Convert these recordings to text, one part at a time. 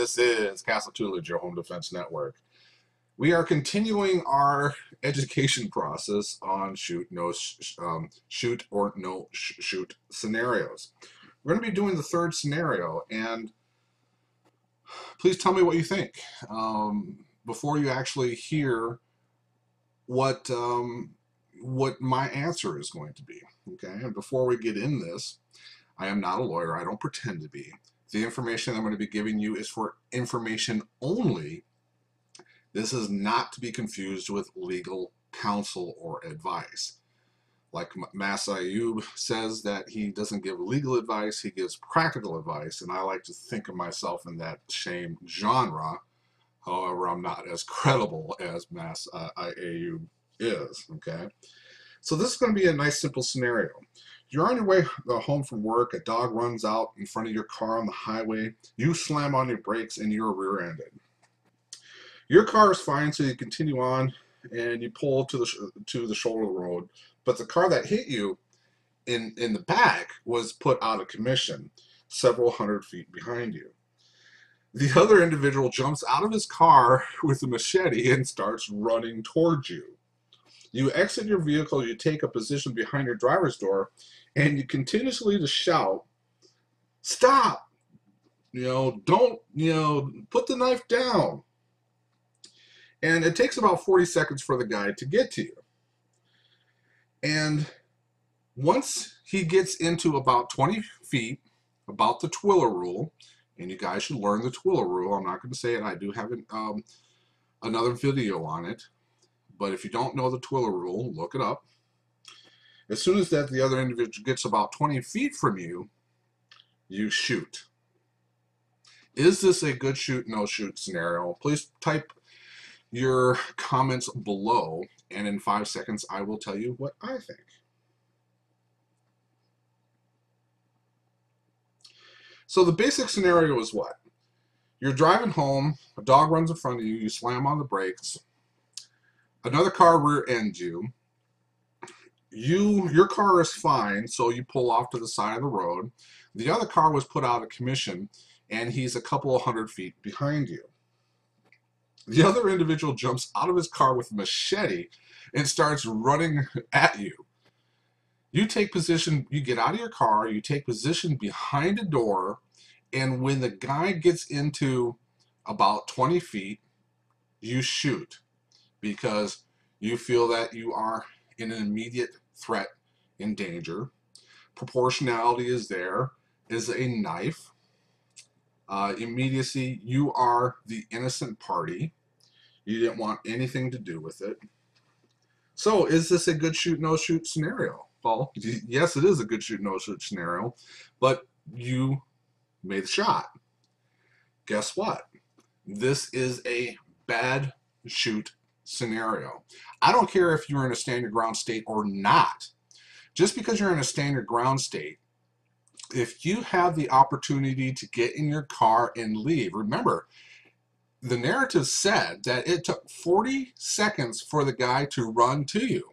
This is Castle Tutelage, your home defense network. We are continuing our education process on shoot or no shoot scenarios. We're going to be doing the third scenario, and please tell me what you think before you actually hear what my answer is going to be. Okay, and before we get in this, I am not a lawyer. I don't pretend to be. The information I'm going to be giving you is for information only. This is not to be confused with legal counsel or advice. Like Mas Ayub says that he doesn't give legal advice, he gives practical advice, and I like to think of myself in that same genre. However, I'm not as credible as Mas Ayub is, okay? So this is going to be a nice simple scenario. You're on your way home from work, a dog runs out in front of your car on the highway, you slam on your brakes and you're rear-ended. Your car is fine, so you continue on and you pull to the shoulder of the road, but the car that hit you in the back was put out of commission several hundred feet behind you. The other individual jumps out of his car with a machete and starts running towards you. You exit your vehicle, you take a position behind your driver's door, and you continuously to shout, "Stop! Don't, put the knife down." And it takes about 40 seconds for the guy to get to you. And once he gets into about 20 feet, about the Twiller rule, and you guys should learn the Twiller rule. I'm not going to say it. I do have another video on it. But if you don't know the Twiller rule, look it up. As soon as the other individual gets about 20 feet from you, you shoot. Is this a good shoot, no shoot scenario? Please type your comments below, and in 5 seconds I will tell you what I think. So the basic scenario is what? You're driving home, a dog runs in front of you, you slam on the brakes, another car rear-ends you. Your car is fine, so you pull off to the side of the road. The other car was put out of commission, and he's a couple of hundred feet behind you. The other individual jumps out of his car with a machete and starts running at you. You take position, you get out of your car, you take position behind a door, and when the guy gets into about 20 feet, you shoot because you feel that you are in an immediate threat in danger. Proportionality is there, is a knife. Immediacy, you are the innocent party. You didn't want anything to do with it. So is this a good shoot, no shoot scenario? Well, yes, it is a good shoot, no shoot scenario, but you made the shot. Guess what? This is a bad shoot scenario. I don't care if you're in a stand your ground state or not. Just because you're in a stand your ground state, if you have the opportunity to get in your car and leave, remember, the narrative said that it took 40 seconds for the guy to run to you.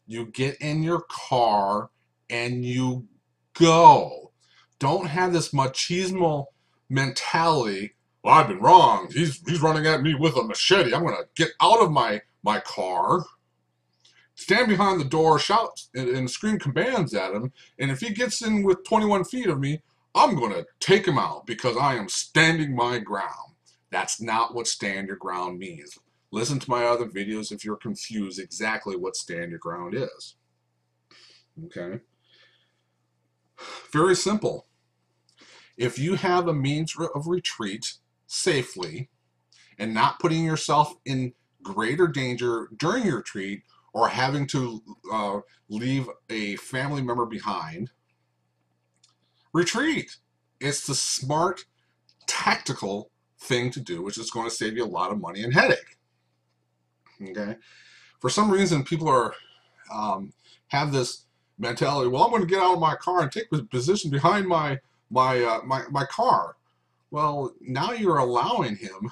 You get in your car and you go. Don't have this machismo mentality. Well, I've been wrong. He's running at me with a machete. I'm going to get out of my car, stand behind the door, shout and scream commands at him. And if he gets in with 21 feet of me, I'm going to take him out because I am standing my ground. That's not what stand your ground means. Listen to my other videos if you're confused exactly what stand your ground is. Okay? Very simple. If you have a means of retreat safely and not putting yourself in greater danger during your retreat or having to leave a family member behind, retreat. It's the smart, tactical thing to do, which is going to save you a lot of money and headache. Okay, for some reason people are have this mentality. Well, I'm going to get out of my car and take position behind my car. Well, now you're allowing him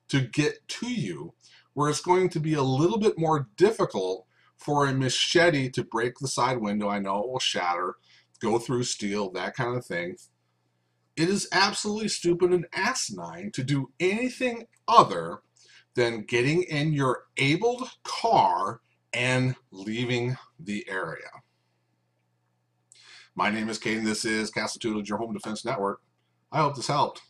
to get to you, where it's going to be a little bit more difficult for a machete to break the side window. I know it will shatter, go through steel, that kind of thing. It is absolutely stupid and asinine to do anything other than getting in your abled car and leaving the area. My name is Kate, and this is Castle Tutelage, your home defense network. I hope this helped.